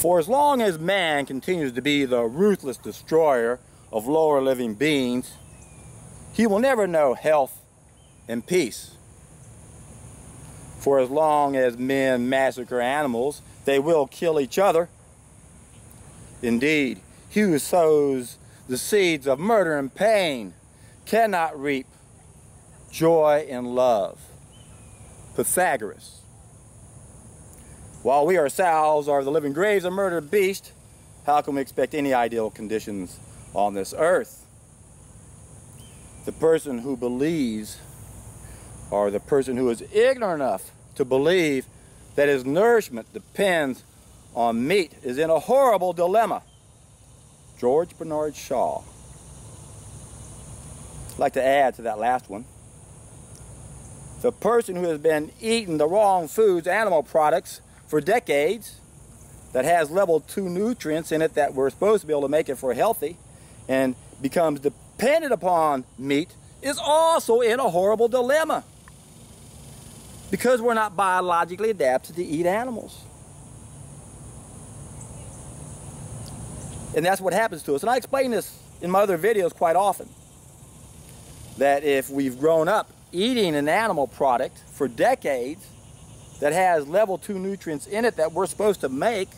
For as long as man continues to be the ruthless destroyer of lower living beings, he will never know health and peace. For as long as men massacre animals, they will kill each other. Indeed, he who sows the seeds of murder and pain cannot reap joy and love. Pythagoras. While we ourselves are the living graves of murdered beasts, how can we expect any ideal conditions on this earth? The person who believes, or the person who is ignorant enough to believe that his nourishment depends on meat, is in a horrible dilemma. George Bernard Shaw. I'd like to add to that last one. The person who has been eating the wrong foods, animal products, for decades, that has level 2 nutrients in it that we're supposed to be able to make it for healthy, and becomes dependent upon meat, is also in a horrible dilemma. Because we're not biologically adapted to eat animals. And that's what happens to us. And I explain this in my other videos quite often. That if we've grown up eating an animal product for decades that has level 2 nutrients in it that we're supposed to make,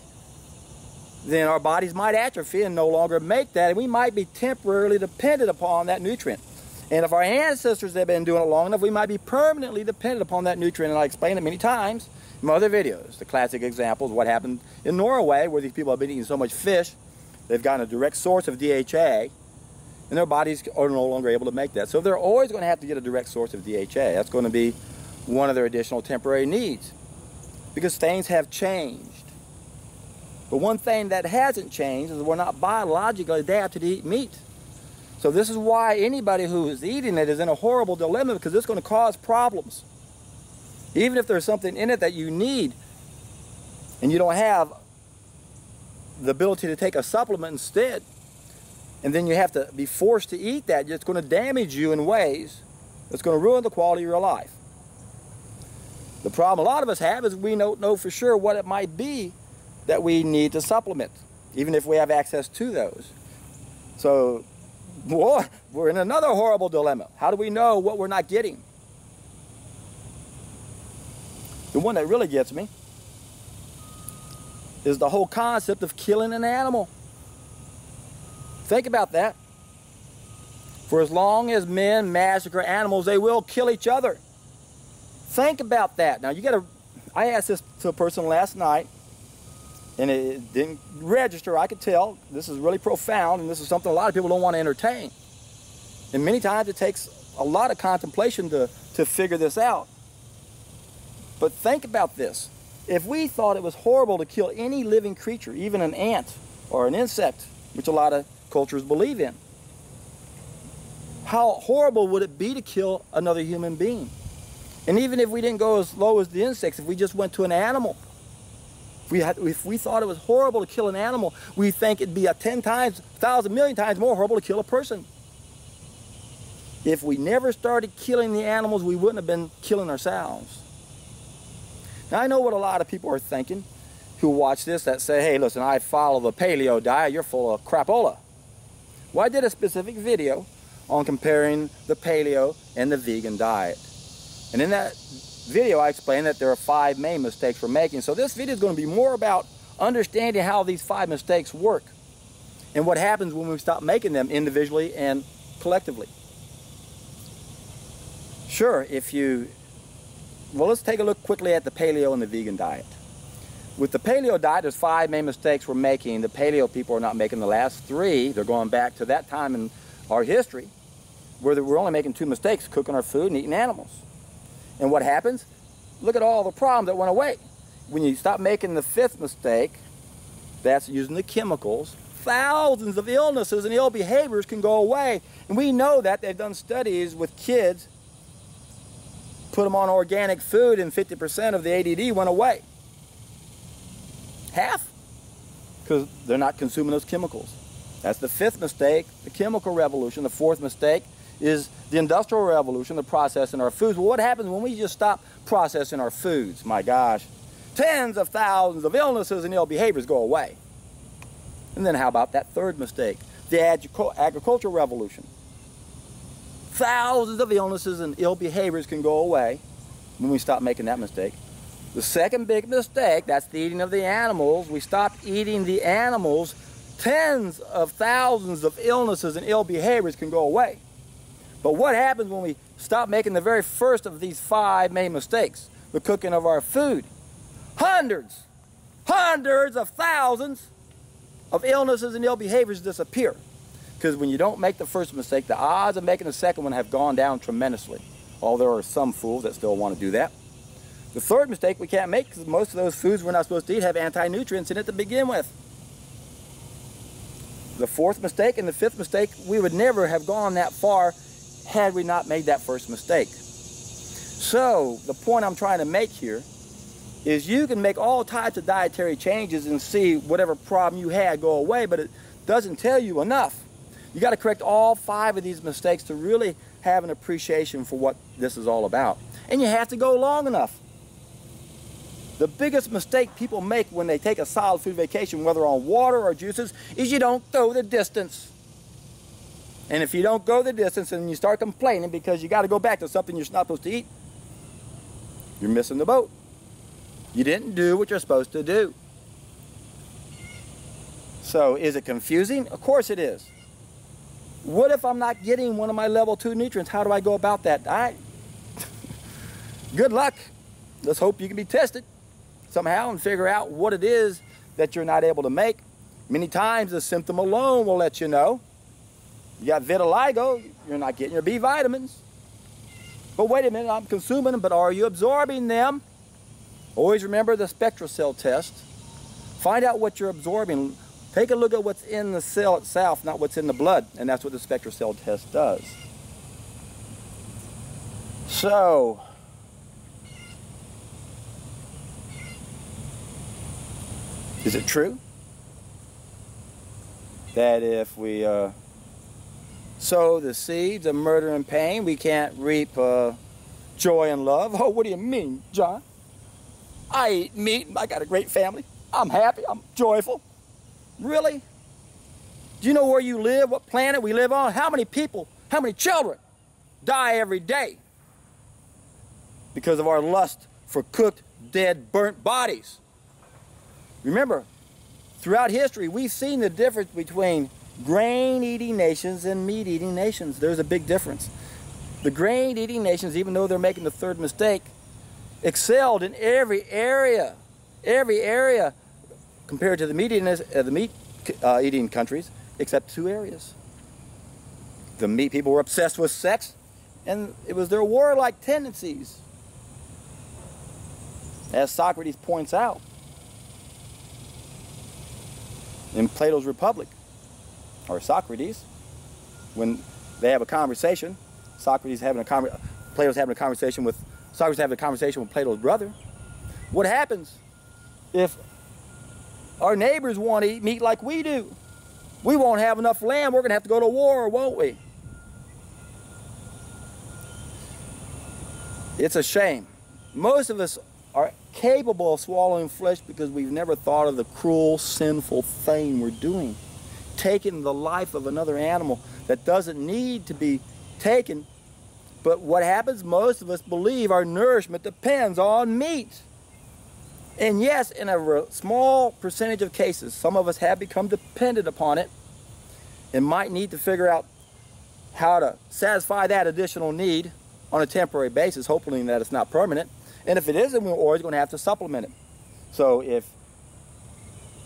then our bodies might atrophy and no longer make that, and we might be temporarily dependent upon that nutrient. And if our ancestors have been doing it long enough, we might be permanently dependent upon that nutrient, and I explained it many times in my other videos. The classic example is what happened in Norway, where these people have been eating so much fish, they've gotten a direct source of DHA, and their bodies are no longer able to make that. So they're always going to have to get a direct source of DHA. That's going to be one of their additional temporary needs, because things have changed. But one thing that hasn't changed is we're not biologically adapted to eat meat. So this is why anybody who is eating it is in a horrible dilemma, because it's going to cause problems. Even if there's something in it that you need, and you don't have the ability to take a supplement instead, and then you have to be forced to eat that, it's going to damage you in ways that's going to ruin the quality of your life. The problem a lot of us have is we don't know for sure what it might be that we need to supplement, even if we have access to those. So, boy, we're in another horrible dilemma. How do we know what we're not getting? The one that really gets me is the whole concept of killing an animal. Think about that. For as long as men massacre animals, they will kill each other. Think about that. Now, I asked this to a person last night, and it didn't register. I could tell this is really profound, and this is something a lot of people don't want to entertain. And many times it takes a lot of contemplation to figure this out. But think about this. If we thought it was horrible to kill any living creature, even an ant or an insect, which a lot of cultures believe in, how horrible would it be to kill another human being? And even if we didn't go as low as the insects, if we just went to an animal, if we thought it was horrible to kill an animal, we think it'd be 10 times, 1,000 million times more horrible to kill a person. If we never started killing the animals, we wouldn't have been killing ourselves. Now, I know what a lot of people are thinking who watch this, that say, hey, listen, I follow the paleo diet, you're full of crapola. Well, I did a specific video on comparing the paleo and the vegan diet. And in that video, I explained that there are 5 main mistakes we're making. So this video is going to be more about understanding how these 5 mistakes work and what happens when we stop making them individually and collectively. Sure, well, let's take a look quickly at the paleo and the vegan diet. With the paleo diet, there's 5 main mistakes we're making. The paleo people are not making the last 3. They're going back to that time in our history where we're only making 2 mistakes, cooking our food and eating animals. And what happens? Look at all the problems that went away. When you stop making the 5th mistake, that's using the chemicals, thousands of illnesses and ill behaviors can go away. And we know that. They've done studies with kids, put them on organic food, and 50% of the ADD went away. Half, because they're not consuming those chemicals. That's the 5th mistake, the chemical revolution. The 4th mistake is the industrial revolution, the processing our foods. Well, what happens when we just stop processing our foods? My gosh, tens of thousands of illnesses and ill behaviors go away. And then how about that third mistake? The agricultural revolution. Thousands of illnesses and ill behaviors can go away when we stop making that mistake. The second big mistake, that's the eating of the animals. We stop eating the animals. Tens of thousands of illnesses and ill behaviors can go away. But what happens when we stop making the very first of these 5 main mistakes? The cooking of our food. Hundreds of thousands of illnesses and ill behaviors disappear. Because when you don't make the first mistake, the odds of making the second one have gone down tremendously. Although there are some fools that still want to do that. The third mistake we can't make because most of those foods we're not supposed to eat have anti-nutrients in it to begin with. The fourth mistake and the fifth mistake, we would never have gone that far had we not made that first mistake. So, the point I'm trying to make here is you can make all types of dietary changes and see whatever problem you had go away, but it doesn't tell you enough. You got to correct all 5 of these mistakes to really have an appreciation for what this is all about. And you have to go long enough. The biggest mistake people make when they take a solid food vacation, whether on water or juices, is you don't go the distance. And if you don't go the distance and you start complaining because you got to go back to something you're not supposed to eat, you're missing the boat. You didn't do what you're supposed to do. So is it confusing? Of course it is. What if I'm not getting one of my level 2 nutrients? How do I go about that? Good luck. Let's hope you can be tested somehow and figure out what it is that you're not able to make. Many times the symptom alone will let you know. You got vitiligo, you're not getting your B vitamins. But wait a minute, I'm consuming them, but are you absorbing them? Always remember the spectral cell test. Find out what you're absorbing. Take a look at what's in the cell itself, not what's in the blood, and that's what the spectral cell test does. So, is it true that if we sow the seeds of murder and pain, we can't reap joy and love? Oh, what do you mean, John? I eat meat, I got a great family, I'm happy, I'm joyful. Really? Do you know where you live, what planet we live on? How many people, how many children die every day because of our lust for cooked, dead, burnt bodies? Remember, throughout history, we've seen the difference between grain-eating nations and meat-eating nations. There's a big difference. The grain-eating nations, even though they're making the third mistake, excelled in every area compared to the meat-eating countries, except 2 areas. The meat people were obsessed with sex, and it was their warlike tendencies. As Socrates points out in Plato's Republic, or Socrates, when they have a conversation, Plato's having a conversation with Plato's brother. What happens if our neighbors want to eat meat like we do? We won't have enough land. We're going to have to go to war, won't we? It's a shame. Most of us are capable of swallowing flesh because we've never thought of the cruel, sinful thing we're doing. Taking the life of another animal that doesn't need to be taken. But what happens, most of us believe our nourishment depends on meat. And yes, in a small percentage of cases, some of us have become dependent upon it and might need to figure out how to satisfy that additional need on a temporary basis, hoping that it's not permanent. And if it isn't, we're always going to have to supplement it. So if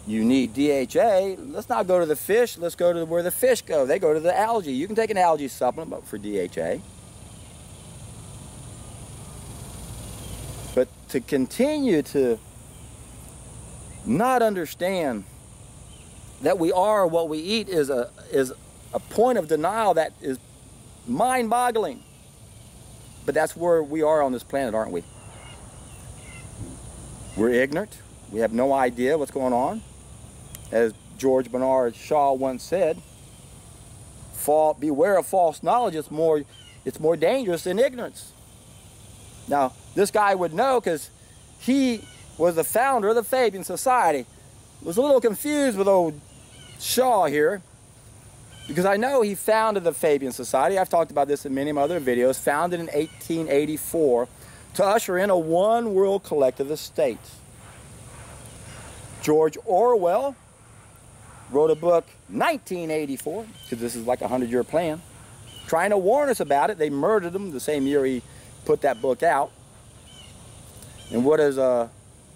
you need DHA, let's not go to the fish, let's go to where the fish go. They go to the algae. You can take an algae supplement for DHA. But to continue to not understand that we are what we eat is a point of denial that is mind-boggling. But that's where we are on this planet, aren't we? We're ignorant. We have no idea what's going on. As George Bernard Shaw once said, beware of false knowledge. It's more dangerous than ignorance. Now, this guy would know because he was the founder of the Fabian Society. Was a little confused with old Shaw here, because I know he founded the Fabian Society. I've talked about this in many other videos. Founded in 1884 to usher in a one world collectivist state. George Orwell wrote a book, 1984, because this is like a 100-year plan, trying to warn us about it. They murdered him the same year he put that book out. And what does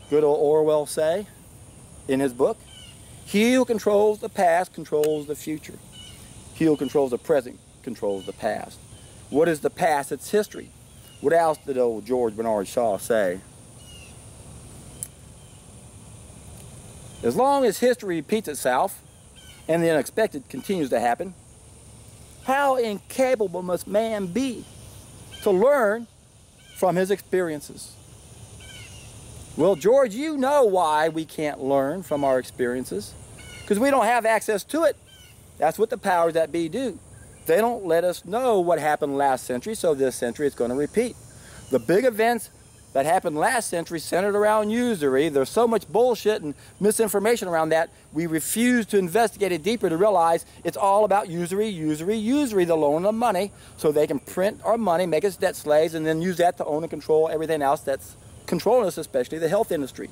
good old Orwell say in his book? He who controls the past controls the future. He who controls the present controls the past. What is the past? It's history. What else did old George Bernard Shaw say? As long as history repeats itself and the unexpected continues to happen, how incapable must man be to learn from his experiences? Well, George, you know why we can't learn from our experiences. Because we don't have access to it. That's what the powers that be do. They don't let us know what happened last century, so this century it's going to repeat. The big events that happened last century centered around usury. There's so much bullshit and misinformation around that, we refuse to investigate it deeper to realize it's all about usury, usury, usury, the loan of money, so they can print our money, make us debt slaves, and then use that to own and control everything else that's controlling us, especially the health industry.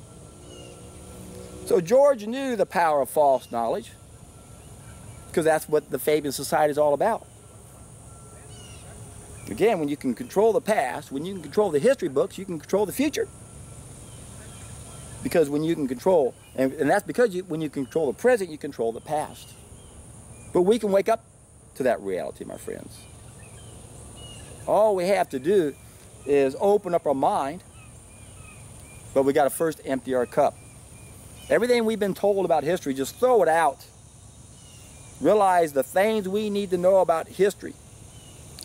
So George knew the power of false knowledge, because that's what the Fabian Society is all about. Again, when you can control the past, when you can control the history books, you can control the future. Because when you can control, and that's because when you control the present, you control the past. But we can wake up to that reality, my friends. All we have to do is open up our mind, but we got to first empty our cup. Everything we've been told about history, just throw it out. Realize the things we need to know about history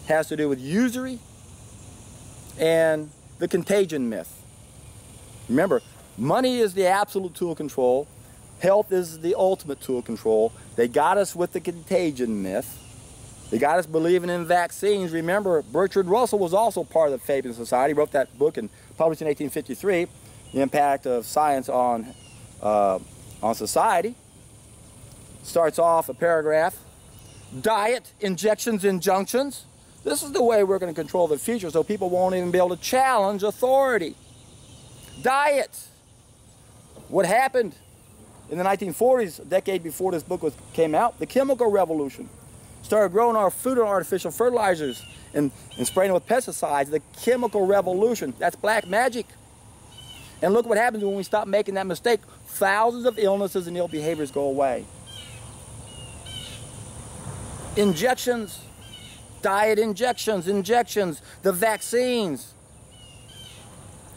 has to do with usury and the contagion myth. Remember, money is the absolute tool of control. Health is the ultimate tool of control. They got us with the contagion myth. They got us believing in vaccines. Remember, Bertrand Russell was also part of the Fabian Society. He wrote that book and published in 1853, The Impact of Science on Society. Starts off a paragraph, diet, injections, injunctions. This is the way we're going to control the future, so people won't even be able to challenge authority. Diet. What happened in the 1940s, a decade before this book came out? The chemical revolution. Started growing our food on artificial fertilizers and spraying it with pesticides. The chemical revolution. That's black magic. And look what happens when we stop making that mistake. Thousands of illnesses and ill behaviors go away. Injections. Diet injections, the vaccines.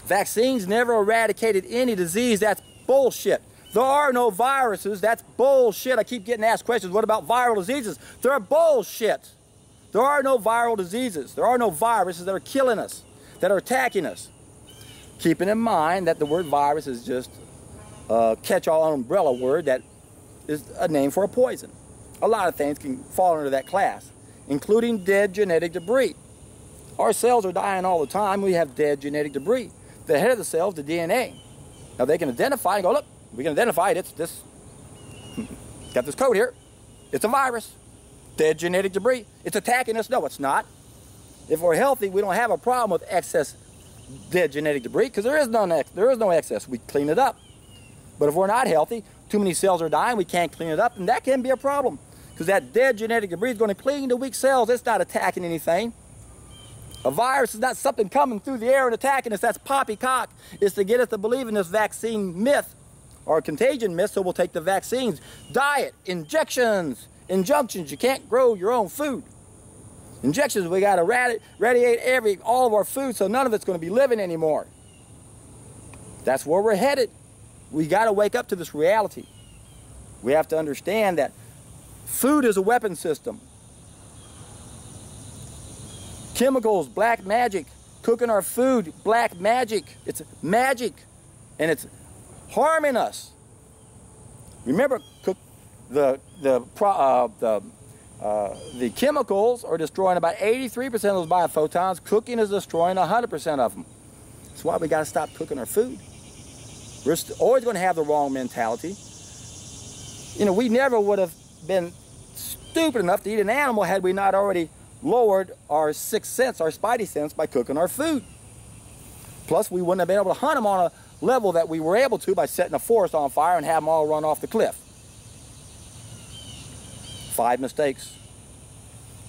Vaccines never eradicated any disease. That's bullshit. There are no viruses. That's bullshit. I keep getting asked questions. What about viral diseases? They're bullshit. There are no viral diseases. There are no viruses that are killing us, that are attacking us. Keeping in mind that the word virus is just a catch-all umbrella word that is a name for a poison. A lot of things can fall under that class, including dead genetic debris. Our cells are dying all the time. We have dead genetic debris. The head of the cells, the DNA. Now they can identify and go, look, we can identify it. It's this, got this code here. It's a virus. Dead genetic debris. It's attacking us. No, it's not. If we're healthy, we don't have a problem with excess dead genetic debris because there is no excess. We clean it up. But if we're not healthy, too many cells are dying, we can't clean it up, and that can be a problem. Because that dead genetic debris is going to cling to weak cells. It's not attacking anything. A virus is not something coming through the air and attacking us. That's poppycock. It's to get us to believe in this vaccine myth or contagion myth, so we'll take the vaccines. Diet, injections, injunctions. You can't grow your own food. Injections, we got to radiate all of our food, so none of it's going to be living anymore. That's where we're headed. We got to wake up to this reality. We have to understand that food is a weapon system. Chemicals, black magic. Cooking our food, black magic. It's magic. And it's harming us. Remember, the chemicals are destroying about 83% of those biophotons. Cooking is destroying 100% of them. That's why we got to stop cooking our food. We're always going to have the wrong mentality. You know, we never would have been stupid enough to eat an animal had we not already lowered our sixth sense, our spidey sense, by cooking our food. Plus, we wouldn't have been able to hunt them on a level that we were able to by setting a forest on fire and have them all run off the cliff. 5 mistakes.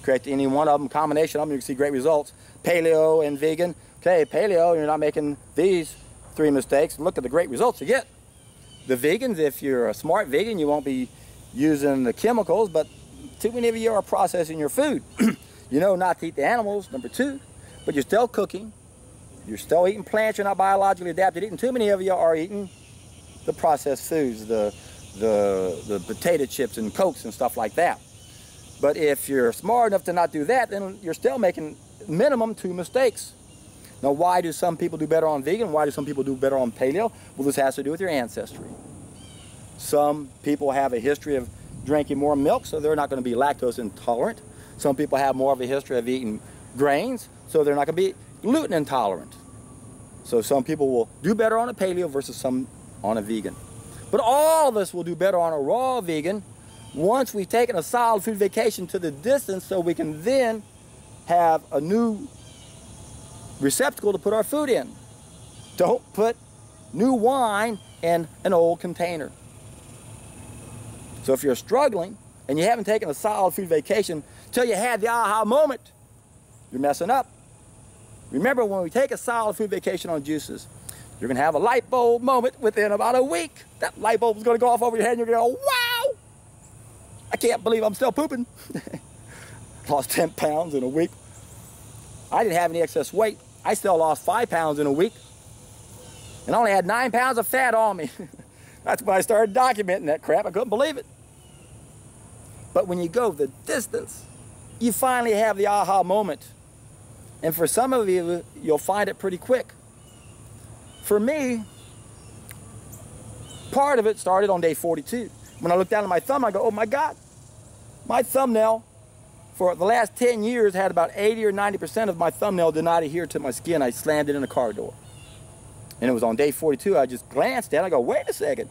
Correct any one of them, combination of them, you can see great results. Paleo and vegan. Okay, paleo, you're not making these 3 mistakes. Look at the great results you get. The vegans, if you're a smart vegan, you won't be using the chemicals, but too many of you are processing your food. You know not to eat the animals, number 2, but you're still cooking. You're still eating plants, you're not biologically adapted eating. Too many of you are eating the processed foods, the potato chips and Cokes and stuff like that. But if you're smart enough to not do that, then you're still making minimum 2 mistakes. Now, why do some people do better on vegan? Why do some people do better on paleo? Well, this has to do with your ancestry. Some people have a history of drinking more milk, so they're not going to be lactose intolerant. Some people have more of a history of eating grains, so they're not going to be gluten intolerant. So some people will do better on a paleo versus some on a vegan. But all of us will do better on a raw vegan once we've taken a solid food vacation to the distance, so we can then have a new receptacle to put our food in. Don't put new wine in an old container. So if you're struggling and you haven't taken a solid food vacation till you had the aha moment, you're messing up. Remember, when we take a solid food vacation on juices, you're going to have a light bulb moment within about a week. That light bulb is going to go off over your head and you're going to go, wow, I can't believe I'm still pooping. Lost 10 pounds in a week. I didn't have any excess weight. I still lost 5 pounds in a week and only had 9 pounds of fat on me. That's when I started documenting that crap. I couldn't believe it. But when you go the distance, you finally have the aha moment. And for some of you, you'll find it pretty quick. For me, part of it started on day 42. When I looked down at my thumb, I go, oh my God, my thumbnail for the last 10 years had about 80 or 90% of my thumbnail did not adhere to my skin. I slammed it in a car door. And it was on day 42, I just glanced at it, I go, wait a second.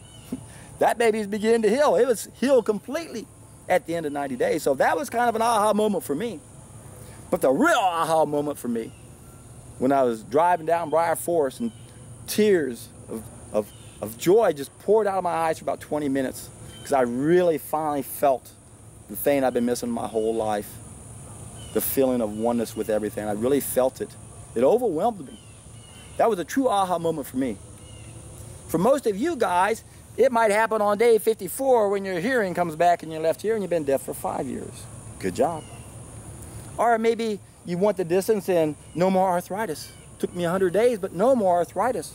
That baby's beginning to heal. It was healed completely at the end of 90 days. So that was kind of an aha moment for me. But the real aha moment for me, when I was driving down Briar Forest and tears of joy just poured out of my eyes for about 20 minutes, because I really finally felt the thing I've been missing my whole life, the feeling of oneness with everything. I really felt it. It overwhelmed me. That was a true aha moment for me. For most of you guys, it might happen on day 54 when your hearing comes back in your left ear and you've been deaf for 5 years. Good job. Or maybe you want the distance and no more arthritis. Took me 100 days, but no more arthritis.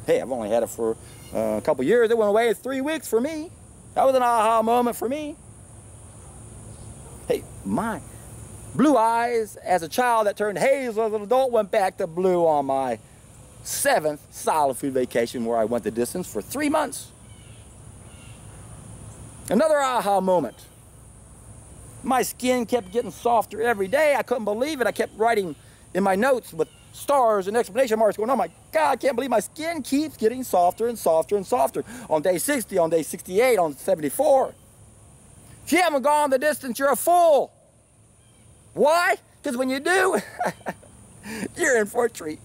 Hey, I've only had it for a couple years. It went away in 3 weeks for me. That was an aha moment for me. Hey, my blue eyes as a child that turned hazel as an adult went back to blue on my 7th solid food vacation, where I went the distance for 3 months. Another aha moment. My skin kept getting softer every day. I couldn't believe it. I kept writing in my notes with stars and exclamation marks going, oh my God, I can't believe my skin keeps getting softer and softer and softer. On day 60, on day 68, on 74. If you haven't gone the distance, you're a fool. Why? Because when you do, you're in for a treat.